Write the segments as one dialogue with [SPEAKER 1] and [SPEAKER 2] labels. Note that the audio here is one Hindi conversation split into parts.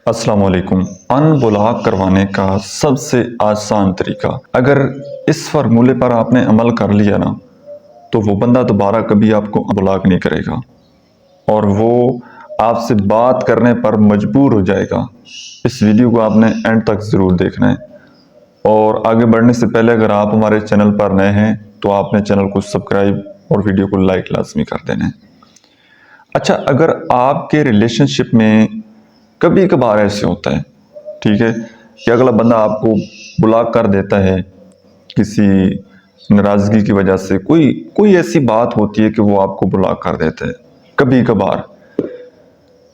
[SPEAKER 1] अस्सलाम वालेकुम। अनब्लॉक करवाने का सबसे आसान तरीका, अगर इस फार्मूले पर आपने अमल कर लिया ना, तो वो बंदा दोबारा कभी आपको ब्लॉक नहीं करेगा और वो आपसे बात करने पर मजबूर हो जाएगा। इस वीडियो को आपने एंड तक ज़रूर देखना है और आगे बढ़ने से पहले अगर आप हमारे चैनल पर नए हैं तो आपने चैनल को सब्सक्राइब और वीडियो को लाइक लाजमी कर देना है। अच्छा, अगर आपके रिलेशनशिप में कभी कभार ऐसे होता है, ठीक है, कि अगला बंदा आपको ब्लॉक कर देता है किसी नाराज़गी की वजह से, कोई कोई ऐसी बात होती है कि वो आपको ब्लॉक कर देते हैं कभी कभार।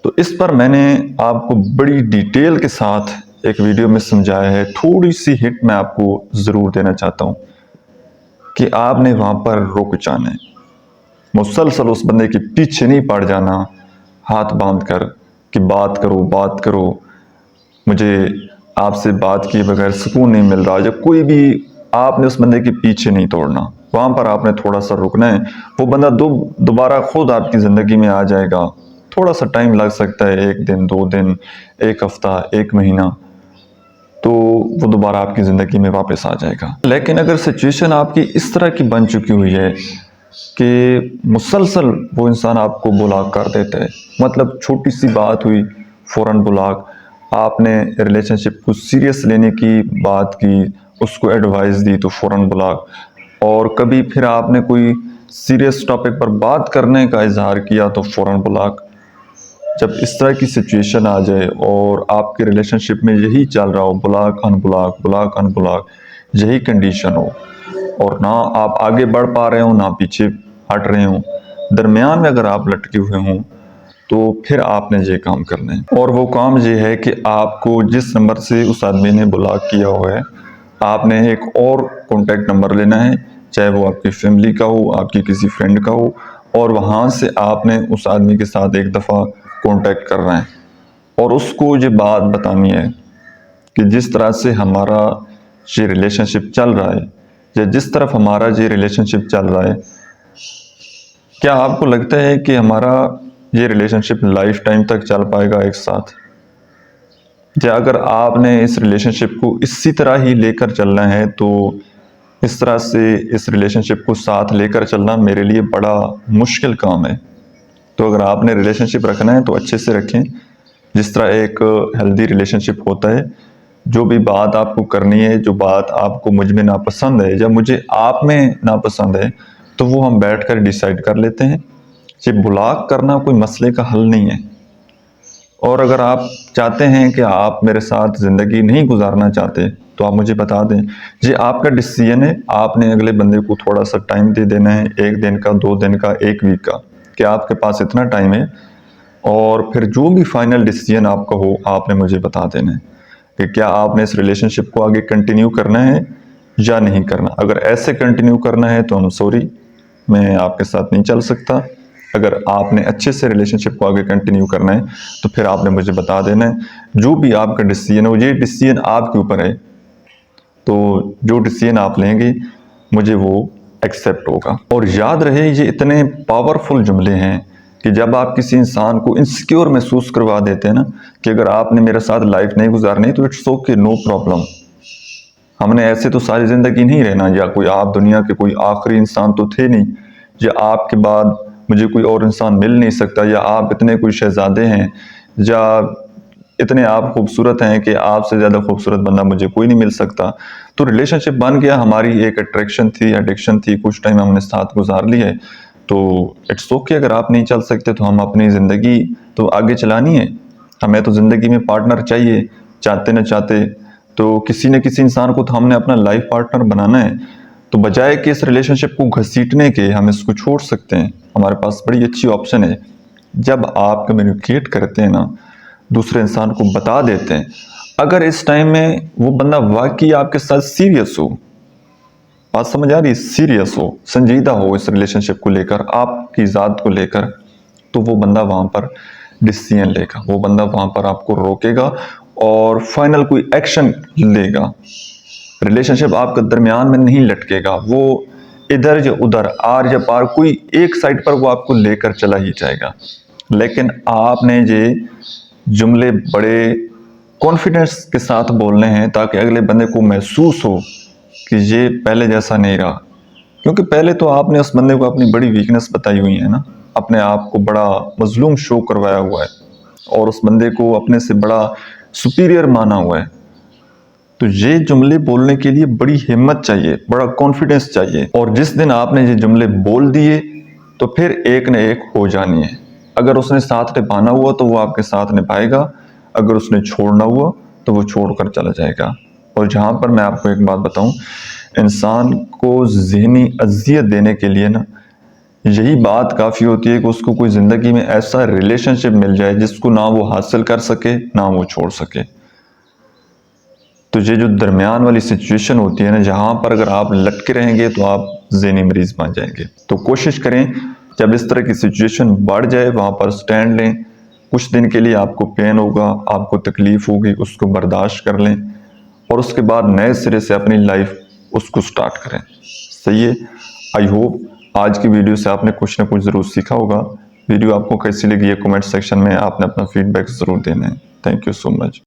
[SPEAKER 1] तो इस पर मैंने आपको बड़ी डिटेल के साथ एक वीडियो में समझाया है। थोड़ी सी हिट मैं आपको ज़रूर देना चाहता हूँ कि आपने वहाँ पर रुक जाना है, मुसलसल उस बंदे के पीछे नहीं पड़ जाना हाथ बांध कर कि बात करो, मुझे आपसे बात किए बगैर सुकून नहीं मिल रहा। जब कोई भी, आपने उस बंदे के पीछे नहीं तोड़ना, वहाँ पर आपने थोड़ा सा रुकना है। वो बंदा दोबारा खुद आपकी ज़िंदगी में आ जाएगा। थोड़ा सा टाइम लग सकता है, 1 दिन 2 दिन, 1 हफ्ता, 1 महीना, तो वो दोबारा आपकी ज़िंदगी में वापस आ जाएगा। लेकिन अगर सिचुएशन आपकी इस तरह की बन चुकी हुई है कि मुसलसल वो इंसान आपको ब्लॉक कर देता है, मतलब छोटी सी बात हुई फ़ौरन ब्लॉक, आपने रिलेशनशिप को सीरियस लेने की बात की, उसको एडवाइस दी तो फ़ौरन ब्लॉक, और कभी फिर आपने कोई सीरियस टॉपिक पर बात करने का इजहार किया तो फ़ौरन ब्लॉक। जब इस तरह की सिचुएशन आ जाए और आपके रिलेशनशिप में यही चल रहा हो, ब्लॉक अनब्लॉक, यही कंडीशन हो और ना आप आगे बढ़ पा रहे हो ना पीछे हट रहे हो, दरमियान में अगर आप लटके हुए हों, तो फिर आपने ये काम करना है। और वो काम ये है कि आपको जिस नंबर से उस आदमी ने ब्लॉक किया हुआ है, आपने एक और कॉन्टैक्ट नंबर लेना है, चाहे वो आपकी फैमिली का हो, आपकी किसी फ्रेंड का हो, और वहाँ से आपने उस आदमी के साथ एक दफ़ा कांटेक्ट करना है और उसको ये बात बतानी है कि जिस तरह से हमारा ये रिलेशनशिप चल रहा है, या जिस तरफ हमारा ये रिलेशनशिप चल रहा है, क्या आपको लगता है कि हमारा ये रिलेशनशिप लाइफ टाइम तक चल पाएगा एक साथ? या अगर आपने इस रिलेशनशिप को इसी तरह ही लेकर चलना है, तो इस तरह से इस रिलेशनशिप को साथ लेकर चलना मेरे लिए बड़ा मुश्किल काम है। तो अगर आपने रिलेशनशिप रखना है तो अच्छे से रखें, जिस तरह एक हेल्दी रिलेशनशिप होता है। जो भी बात आपको करनी है, जो बात आपको मुझ में नापसंद है या मुझे आप में नापसंद है, तो वो हम बैठकर डिसाइड कर लेते हैं। ये ब्लॉक करना कोई मसले का हल नहीं है। और अगर आप चाहते हैं कि आप मेरे साथ ज़िंदगी नहीं गुजारना चाहते, तो आप मुझे बता दें। ये आपका डिसीजन है, आपने अगले बंदे को थोड़ा सा टाइम दे देना है, 1 दिन का, 2 दिन का, 1 वीक का, कि आपके पास इतना टाइम है। और फिर जो भी फाइनल डिसीजन आपका हो, आपने मुझे बता देना है कि क्या आपने इस रिलेशनशिप को आगे कंटिन्यू करना है या नहीं करना। अगर ऐसे कंटिन्यू करना है तो हम सॉरी, मैं आपके साथ नहीं चल सकता। अगर आपने अच्छे से रिलेशनशिप को आगे कंटिन्यू करना है तो फिर आपने मुझे बता देना है। जो भी आपका डिसीजन हो, ये डिसीजन आपके ऊपर है, तो जो डिसीजन आप लेंगे मुझे वो एक्सेप्ट होगा। और याद रहे, ये इतने पावरफुल जुमले हैं कि जब आप किसी इंसान को इनसिक्योर महसूस करवा देते हैं ना, कि अगर आपने मेरे साथ लाइफ नहीं गुजारनी तो इट्स ओके, नो प्रॉब्लम, हमने ऐसे तो सारी ज़िंदगी नहीं रहना, या कोई आप दुनिया के कोई आखिरी इंसान तो थे नहीं, या आपके बाद मुझे कोई और इंसान मिल नहीं सकता, या आप इतने कोई शहजादे हैं, या इतने आप खूबसूरत हैं कि आपसे ज़्यादा खूबसूरत बंदा मुझे कोई नहीं मिल सकता। तो रिलेशनशिप बन गया, हमारी एक अट्रैक्शन थी, एडिक्शन थी, कुछ टाइम हमने साथ गुजार लिया है, तो इट्स ओके। अगर आप नहीं चल सकते तो हम अपनी ज़िंदगी तो आगे चलानी है। हमें तो ज़िंदगी में पार्टनर चाहिए, चाहते न चाहते, तो किसी न किसी इंसान को तो हमने अपना लाइफ पार्टनर बनाना है। तो बजाय कि इस रिलेशनशिप को घसीटने के, हम इसको छोड़ सकते हैं। हमारे पास बड़ी अच्छी ऑप्शन है, जब आप कम्युनिकेट करते हैं ना, दूसरे इंसान को बता देते हैं, अगर इस टाइम में वो बंदा वाकई आपके साथ सीरियस हो, बात समझ आ रही, सीरियस हो, संजीदा हो इस रिलेशनशिप को लेकर, आपकी ज़ात को लेकर, तो वो बंदा वहाँ पर डिसीजन लेगा, वो बंदा वहाँ पर आपको रोकेगा और फाइनल कोई एक्शन लेगा। रिलेशनशिप आपके दरमियान में नहीं लटकेगा, वो इधर या उधर, आर या पार, कोई एक साइड पर वो आपको लेकर चला ही जाएगा। लेकिन आपने ये जुमले बड़े कॉन्फिडेंस के साथ बोलने हैं ताकि अगले बंदे को महसूस हो कि ये पहले जैसा नहीं रहा। क्योंकि पहले तो आपने उस बंदे को अपनी बड़ी वीकनेस बताई हुई है ना, अपने आप को बड़ा मजलूम शो करवाया हुआ है और उस बंदे को अपने से बड़ा सुपीरियर माना हुआ है। तो ये जुमले बोलने के लिए बड़ी हिम्मत चाहिए, बड़ा कॉन्फिडेंस चाहिए। और जिस दिन आपने ये जुमले बोल दिए तो फिर एक न एक हो जानी है। अगर उसने साथ निभाना हुआ तो वो आपके साथ निभाएगा, अगर उसने छोड़ना हुआ तो वो छोड़कर चला जाएगा। और जहाँ पर मैं आपको एक बात बताऊं, इंसान को ज़हनी अजियत देने के लिए ना यही बात काफ़ी होती है कि उसको कोई ज़िंदगी में ऐसा रिलेशनशिप मिल जाए जिसको ना वो हासिल कर सके ना वो छोड़ सके। तो ये जो दरमियान वाली सिचुएशन होती है ना, जहाँ पर अगर आप लटके रहेंगे तो आप ज़हनी मरीज बन जाएंगे। तो कोशिश करें जब इस तरह की सिचुएशन बढ़ जाए वहाँ पर स्टैंड लें। कुछ दिन के लिए आपको पेन होगा, आपको तकलीफ होगी, उसको बर्दाश्त कर लें और उसके बाद नए सिरे से अपनी लाइफ उसको स्टार्ट करें। सही है। आई होप आज की वीडियो से आपने कुछ ना कुछ ज़रूर सीखा होगा। वीडियो आपको कैसी लगी है कमेंट सेक्शन में आपने अपना फीडबैक ज़रूर देना है। Thank you so much.